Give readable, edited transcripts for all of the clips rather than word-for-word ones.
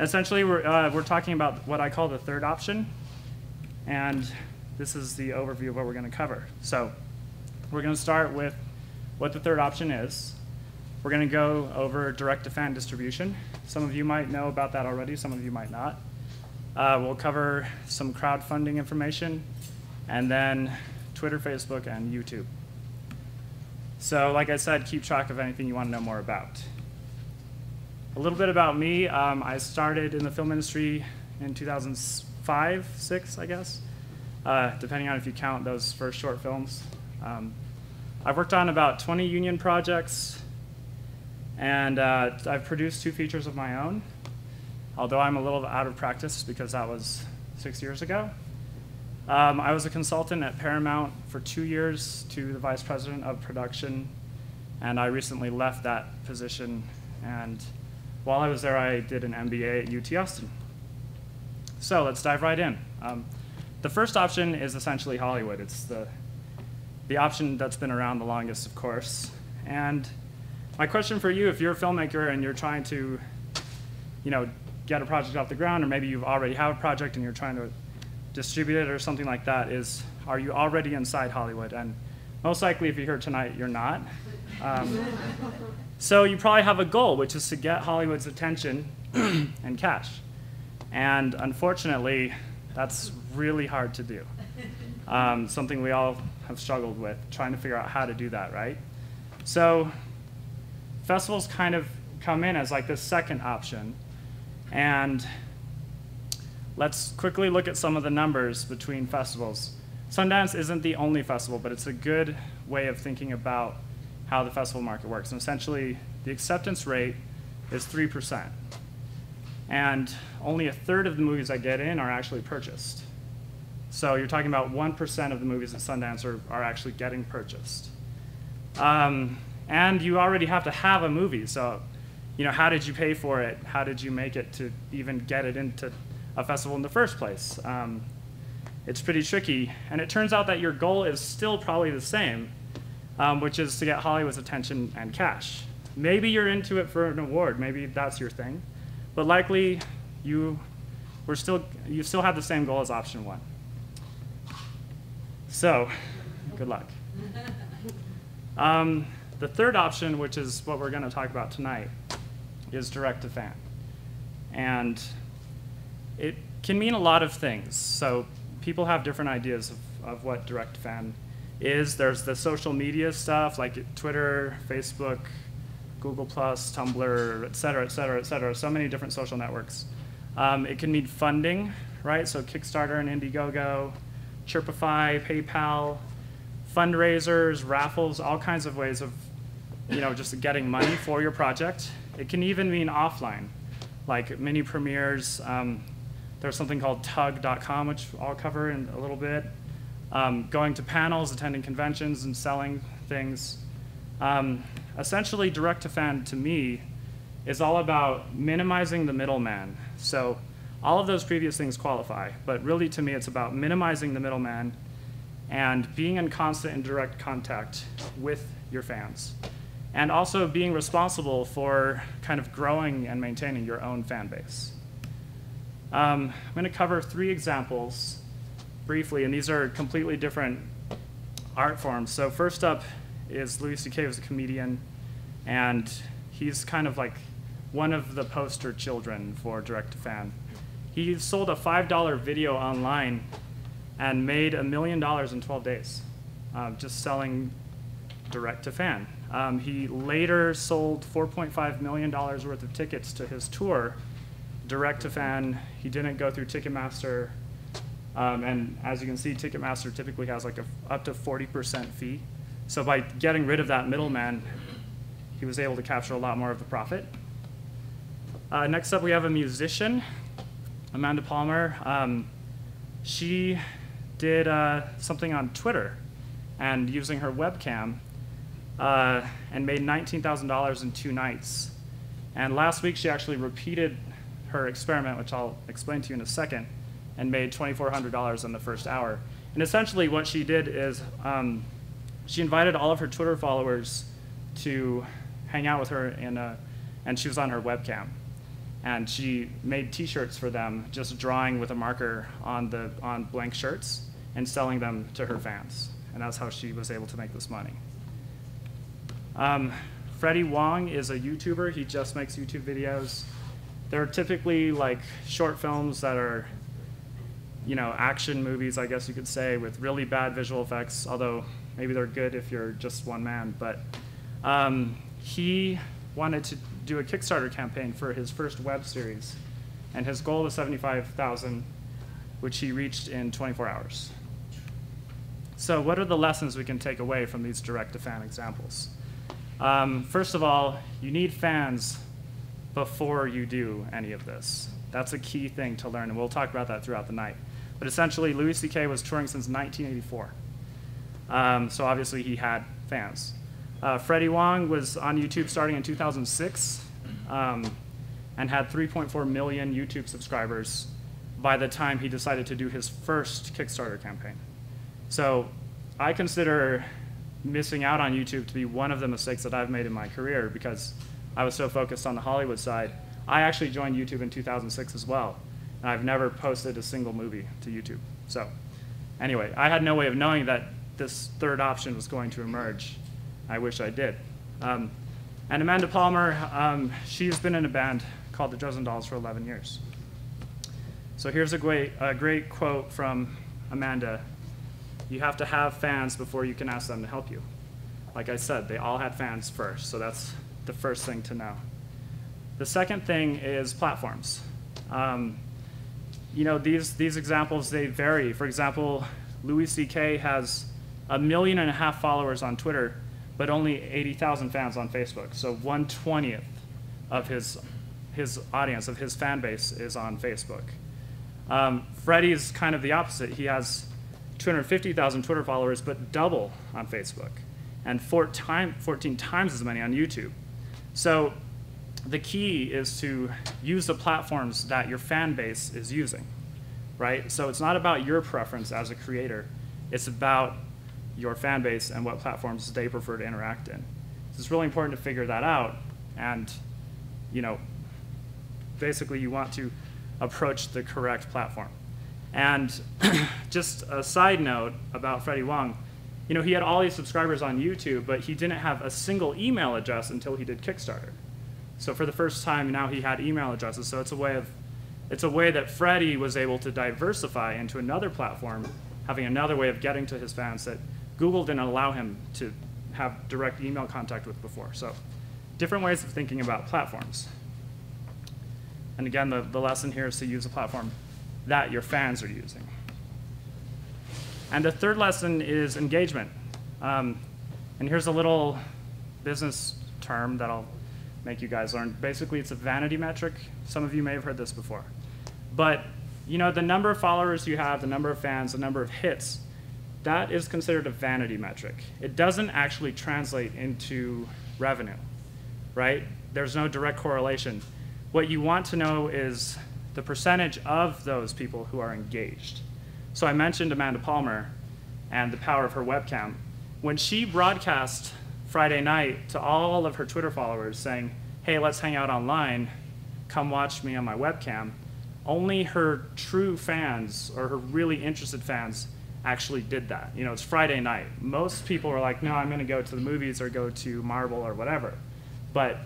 Essentially, we're talking about what I call the third option, and this is the overview of what we're going to cover. So we're going to start with what the third option is. We're going to go over direct-to-fan distribution. Some of you might know about that already, some of you might not. We'll cover some crowdfunding information, and then Twitter, Facebook, and YouTube. So like I said, keep track of anything you want to know more about. A little bit about me. I started in the film industry in 2005, 6, I guess, depending on if you count those first short films. I've worked on about 20 union projects, and I've produced 2 features of my own, although I'm a little out of practice because that was 6 years ago. I was a consultant at Paramount for 2 years to the vice president of production, and I recently left that position, and while I was there, I did an MBA at UT Austin. So let's dive right in. The first option is essentially Hollywood. It's the option that's been around the longest, of course. And my question for you, if you're a filmmaker and you're trying to, get a project off the ground, or maybe you already have a project and you're trying to distribute it or something like that, is, are you already inside Hollywood? And most likely, if you're here tonight, you're not. So you probably have a goal, which is to get Hollywood's attention and cash. And unfortunately, that's really hard to do. Something we all have struggled with, trying to figure out how to do that, right? So festivals kind of come in as like this second option. And let's quickly look at some of the numbers between festivals. Sundance isn't the only festival, but it's a good way of thinking about how the festival market works. And essentially, the acceptance rate is 3%. And only a third of the movies that get in are actually purchased. So you're talking about 1% of the movies at Sundance are actually getting purchased. And you already have to have a movie. So, how did you pay for it? How did you make it to even get it into a festival in the first place? It's pretty tricky. And it turns out that your goal is still probably the same, which is to get Hollywood's attention and cash. Maybe you're into it for an award. Maybe that's your thing. But likely, you still have the same goal as option 1. So, good luck. The third option, which is what we're going to talk about tonight, is direct-to-fan. And it can mean a lot of things. So people have different ideas of what direct-to-fan is. There's the social media stuff like Twitter, Facebook, Google+, Tumblr, et cetera, et cetera, et cetera. So many different social networks. It can mean funding, right? So Kickstarter and Indiegogo, Chirpify, PayPal, fundraisers, raffles, all kinds of ways of just getting money for your project. It can even mean offline, like mini premieres. There's something called tug.com, which I'll cover in a little bit. Going to panels, attending conventions, and selling things. Essentially, direct-to-fan, to me, is all about minimizing the middleman. So all of those previous things qualify, but really, to me, it's about minimizing the middleman and being in constant and direct contact with your fans. And also being responsible for kind of growing and maintaining your own fan base. I'm going to cover 3 examples briefly, and these are completely different art forms. So first up is Louis C.K., who's a comedian, and he's kind of like one of the poster children for direct-to-fan. He sold a $5 video online and made $1 million in 12 days, just selling direct-to-fan. He later sold $4.5 million worth of tickets to his tour, direct-to-fan. He didn't go through Ticketmaster, and as you can see, Ticketmaster typically has like up to 40% fee. So by getting rid of that middleman, he was able to capture a lot more of the profit. Next up, we have a musician, Amanda Palmer. She did something on Twitter and using her webcam and made $19,000 in 2 nights. And last week, she actually repeated her experiment, which I'll explain to you in a second, and made $2,400 in the first hour. And essentially what she did is she invited all of her Twitter followers to hang out with her and she was on her webcam. and she made T-shirts for them, just drawing with a marker on blank shirts and selling them to her fans. And that's how she was able to make this money. Freddie Wong is a YouTuber. He just makes YouTube videos. They're typically like short films that are, you know, action movies, I guess you could say, with really bad visual effects, although maybe they're good if you're just one man. But he wanted to do a Kickstarter campaign for his first web series, and his goal was 75,000, which he reached in 24 hours. So what are the lessons we can take away from these direct-to-fan examples? First of all, you need fans before you do any of this. That's a key thing to learn, and we'll talk about that throughout the night. But essentially, Louis C.K. was touring since 1984. So obviously he had fans. Freddie Wong was on YouTube starting in 2006 and had 3.4 million YouTube subscribers by the time he decided to do his first Kickstarter campaign. So I consider missing out on YouTube to be one of the mistakes that I've made in my career because I was so focused on the Hollywood side. I actually joined YouTube in 2006 as well, and I've never posted a single movie to YouTube. So anyway, I had no way of knowing that this third option was going to emerge. I wish I did. And Amanda Palmer, she's been in a band called the Dresden Dolls for 11 years. So here's a great quote from Amanda. You have to have fans before you can ask them to help you. Like I said, they all had fans first, so that's the first thing to know. The second thing is platforms. You know, these examples, they vary. For example, Louis C.K. has 1.5 million followers on Twitter, but only 80,000 fans on Facebook. So 1/20th of his audience, of his fan base, is on Facebook. Freddie's kind of the opposite. He has 250,000 Twitter followers, but double on Facebook, and 14 times as many on YouTube. So the key is to use the platforms that your fan base is using, right? So it's not about your preference as a creator. It's about your fan base and what platforms they prefer to interact in. So it's really important to figure that out, and you know, basically you want to approach the correct platform. And just a side note about Freddie Wong, you know, he had all these subscribers on YouTube, but he didn't have a single email address until he did Kickstarter. So for the first time, now he had email addresses. So it's a way that Freddie was able to diversify into another platform, having another way of getting to his fans that Google didn't allow him to have direct email contact with before. So different ways of thinking about platforms. And again, the lesson here is to use a platform that your fans are using. And the third lesson is engagement. And here's a little business term that I'll make you guys learn. Basically, it's a vanity metric. Some of you may have heard this before. But you know, the number of followers you have, the number of fans, the number of hits, that is considered a vanity metric. It doesn't actually translate into revenue, right? There's no direct correlation. What you want to know is the percentage of those people who are engaged. So I mentioned Amanda Palmer and the power of her webcam. When she broadcast Friday night to all of her Twitter followers saying, hey, let's hang out online, come watch me on my webcam, only her true fans or her really interested fans actually did that. You know, it's Friday night. Most people are like, no, I'm gonna go to the movies or go to Marvel or whatever. But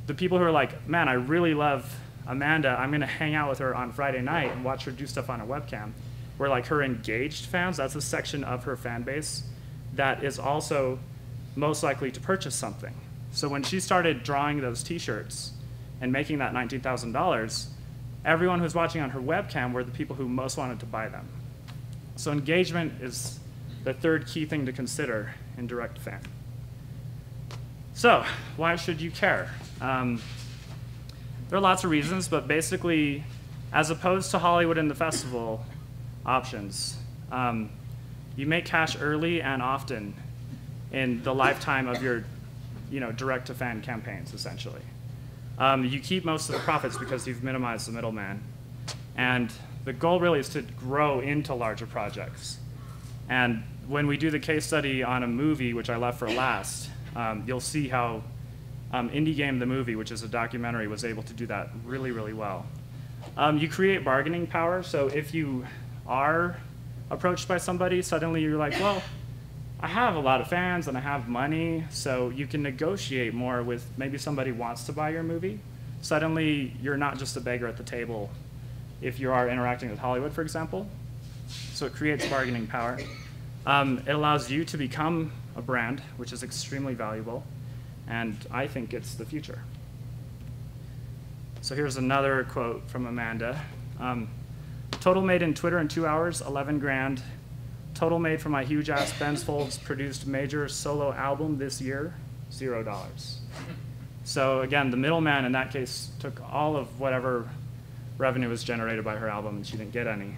the people who are like, man, I really love Amanda, I'm gonna hang out with her on Friday night and watch her do stuff on her webcam, where like her engaged fans, that's a section of her fan base that is also most likely to purchase something. So when she started drawing those t-shirts and making that $19,000, everyone who was watching on her webcam were the people who most wanted to buy them. So engagement is the third key thing to consider in direct fan. So why should you care? There are lots of reasons, but basically, as opposed to Hollywood and the festival options, you make cash early and often in the lifetime of your direct-to-fan campaigns, essentially. You keep most of the profits because you've minimized the middleman. And the goal really is to grow into larger projects. And when we do the case study on a movie, which I left for last, you'll see how Indie Game the Movie, which is a documentary, was able to do that really, really well. You create bargaining power, so if you are approached by somebody, suddenly you're like, well, I have a lot of fans and I have money, so you can negotiate more with maybe somebody wants to buy your movie. Suddenly, you're not just a beggar at the table if you are interacting with Hollywood, for example. So it creates bargaining power. It allows you to become a brand, which is extremely valuable, and I think it's the future. So here's another quote from Amanda. Total made in Twitter in 2 hours, 11 grand. Total made for my huge ass Benz Folds produced major solo album this year, $0. So again, the middleman in that case took all of whatever revenue was generated by her album and she didn't get any.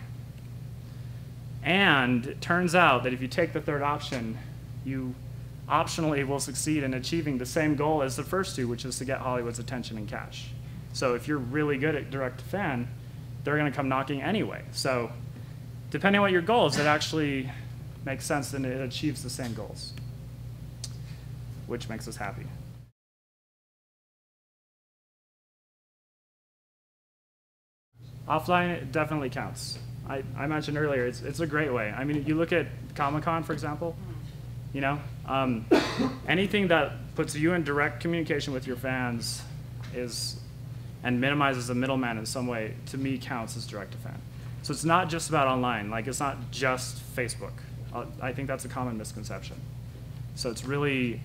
And it turns out that if you take the third option, you optionally will succeed in achieving the same goal as the first two, which is to get Hollywood's attention and cash. So if you're really good at direct-to-fan, they're going to come knocking anyway. So depending on what your goal is, it actually makes sense and it achieves the same goals, which makes us happy. Offline definitely counts. I mentioned earlier, it's a great way. I mean, you look at Comic-Con, for example, you know, anything that puts you in direct communication with your fans and minimizes the middleman in some way, to me, counts as direct-to-fan. So it's not just about online. Like, it's not just Facebook. I think that's a common misconception. So it's really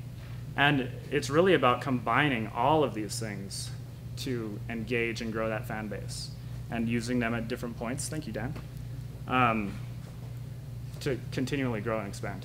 about combining all of these things to engage and grow that fan base and using them at different points, thank you, Dan, to continually grow and expand.